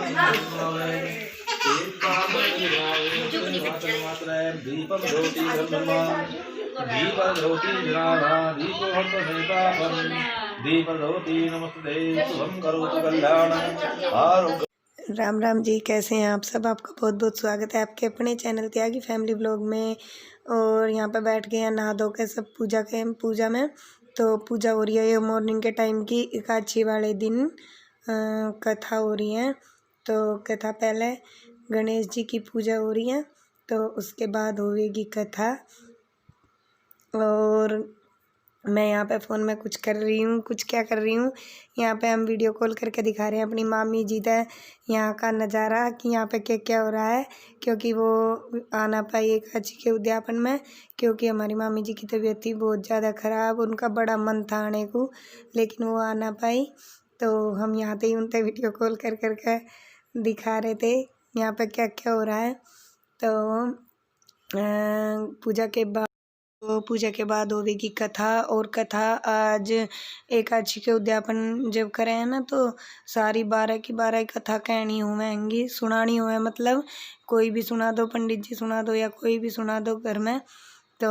दीपम ज्योति ब्रह्मा दीप ज्योति दीप ज्योति नमस्ते शुभम करोतु कल्याणम आरोग्य। राम राम जी, कैसे हैं आप सब। आपका बहुत बहुत स्वागत है आपके अपने चैनल त्यागी फैमिली व्लॉग में। और यहाँ पे बैठ गए हैं नहा धो के सब पूजा में। तो पूजा हो रही है ये मॉर्निंग के टाइम की, एकादशी वाले दिन कथा हो रही है। तो कथा पहले गणेश जी की पूजा हो रही है, तो उसके बाद होगी कथा। और मैं यहाँ पे फ़ोन में कुछ कर रही हूँ, कुछ क्या कर रही हूँ, यहाँ पे हम वीडियो कॉल करके दिखा रहे हैं अपनी मामी जी का यहाँ का नज़ारा कि यहाँ पे क्या क्या हो रहा है। क्योंकि वो आना पाई एकादशी के उद्यापन में, क्योंकि हमारी मामी जी की तबीयत थी बहुत ज़्यादा ख़राब। उनका बड़ा मन था आने को, लेकिन वो आ ना पाई। तो हम यहाँ पे उन पर वीडियो कॉल कर के दिखा रहे थे यहाँ पे क्या क्या हो रहा है। तो पूजा के बाद होगी कथा। और कथा आज एकादशी के उद्यापन जब करें हैं ना, तो सारी 12 की 12 कथा कहनी होंगी, सुनानी हुए। मतलब कोई भी सुना दो, पंडित जी सुना दो या कोई भी सुना दो घर में। तो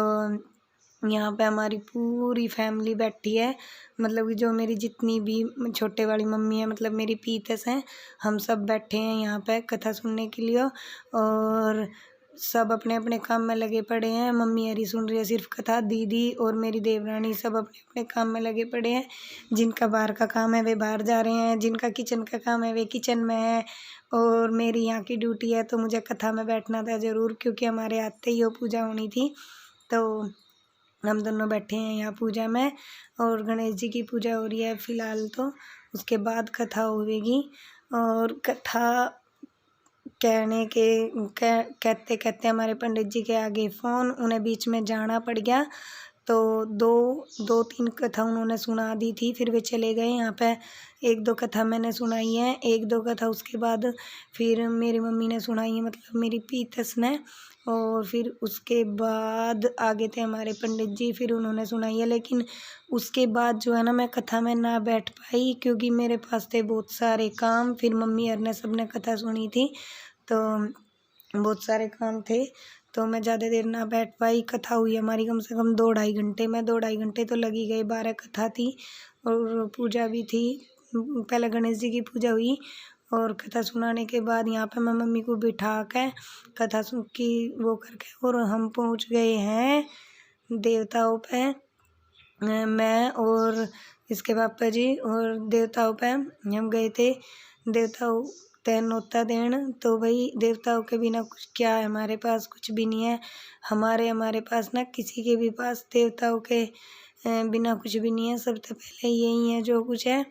यहाँ पे हमारी पूरी फैमिली बैठी है, मतलब कि जो मेरी जितनी भी छोटे वाली मम्मी है, मतलब मेरी पीतस हैं, हम सब बैठे हैं यहाँ पे कथा सुनने के लिए। और सब अपने अपने काम में लगे पड़े हैं। मम्मी हरी सुन रही है सिर्फ कथा, दीदी और मेरी देवरानी सब अपने अपने काम में लगे पड़े हैं। जिनका बाहर का काम है वे बाहर जा रहे हैं, जिनका किचन का काम है वे किचन में है। और मेरी यहाँ की ड्यूटी है, तो मुझे कथा में बैठना था ज़रूर, क्योंकि हमारे आते ही वो पूजा होनी थी। तो हम दोनों बैठे हैं यहाँ पूजा में। और गणेश जी की पूजा हो रही है फ़िलहाल, तो उसके बाद कथा होगी। और कथा कहते कहते हमारे पंडित जी के आगे फ़ोन, उन्हें बीच में जाना पड़ गया। तो दो तीन कथा उन्होंने सुना दी थी, फिर वे चले गए। यहाँ पे एक दो कथा मैंने सुनाई है, एक दो कथा उसके बाद फिर मेरी मम्मी ने सुनाई है, मतलब मेरी पीतस ने। और फिर उसके बाद आगे थे हमारे पंडित जी, फिर उन्होंने सुनाई है। लेकिन उसके बाद जो है ना, मैं कथा में ना बैठ पाई, क्योंकि मेरे पास थे बहुत सारे काम। फिर मम्मी और ने सब ने कथा सुनी थी, तो बहुत सारे काम थे, तो मैं ज़्यादा देर ना बैठ पाई। कथा हुई हमारी कम से कम 2-2.5 घंटे में, 2-2.5 घंटे तो लग ही गए। 12 कथा थी और पूजा भी थी। पहले गणेश जी की पूजा हुई और कथा सुनाने के बाद यहाँ पे मैं मम्मी को बिठा के कथा सुन की वो करके, और हम पहुँच गए हैं देवताओं पे। मैं और इसके पापा जी और देवताओं पे हम गए थे। देवताओं ते न्योता देन, तो भाई देवताओं के बिना कुछ क्या है, हमारे पास कुछ भी नहीं है। हमारे पास ना किसी के भी पास देवताओं के बिना कुछ भी नहीं है। सबसे पहले यही है जो कुछ है।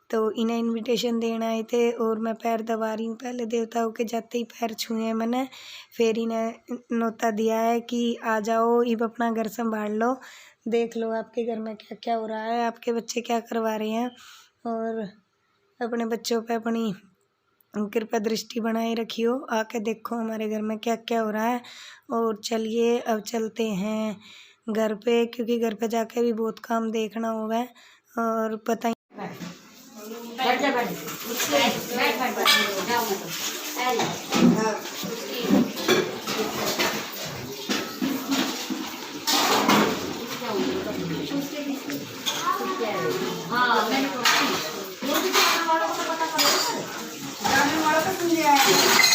तो इन्हें इनविटेशन देना आए थे और मैं पैर दबा रही हूँ। पहले देवताओं के जाते ही पैर छुए हैं मैंने, फिर इन्हें न्योता दिया है कि आ जाओ, अब अपना घर संभाल लो, देख लो आपके घर में क्या क्या हो रहा है, आपके बच्चे क्या करवा रहे हैं, और अपने बच्चों पे अपनी कृपा दृष्टि बनाए रखियो, आके देखो हमारे घर में क्या क्या हो रहा है। और चलिए अब चलते हैं घर पे, क्योंकि घर पे जाके भी बहुत काम देखना होगा। और पता ही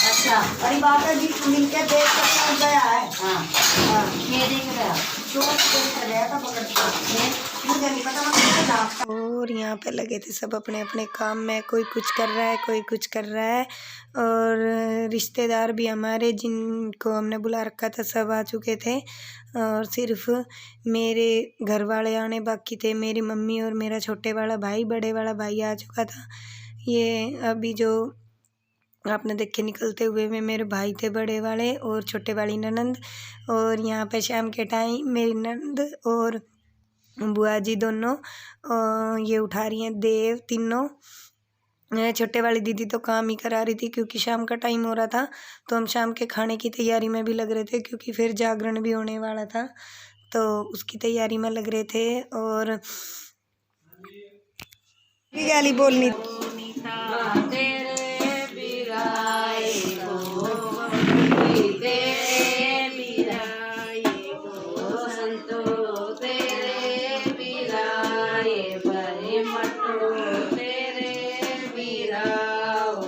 अच्छा परिवार का जी मिलके देख कर गया है। हाँ ये देख रहा और यहाँ पे लगे थे सब अपने अपने काम में, कोई कुछ कर रहा है, कोई कुछ कर रहा है। और रिश्तेदार भी हमारे जिनको हमने बुला रखा था सब आ चुके थे, और सिर्फ मेरे घर वाले आने बाकी थे। मेरी मम्मी और मेरा छोटे वाला भाई, बड़े वाला भाई आ चुका था। ये अभी जो आपने देखे निकलते हुए में मेरे भाई थे बड़े वाले, और छोटे वाली ननंद। और यहाँ पे शाम के टाइम मेरी ननंद और बुआ जी दोनों ये उठा रही हैं देव तीनों। छोटे वाली दीदी तो काम ही करा रही थी, क्योंकि शाम का टाइम हो रहा था। तो हम शाम के खाने की तैयारी में भी लग रहे थे, क्योंकि फिर जागरण भी होने वाला था, तो उसकी तैयारी में लग रहे थे। और गाली बोलनी संतो तेरे बिराए भरे मटो तेरे बिराओ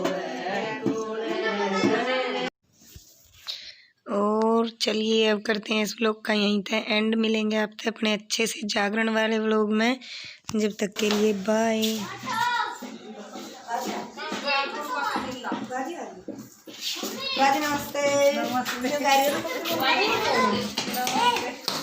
और चलिए अब करते हैं इस व्लॉग का यहीं तक एंड। मिलेंगे आपसे अपने अच्छे से जागरण वाले व्लॉग में। जब तक के लिए बाय। नमस्ते।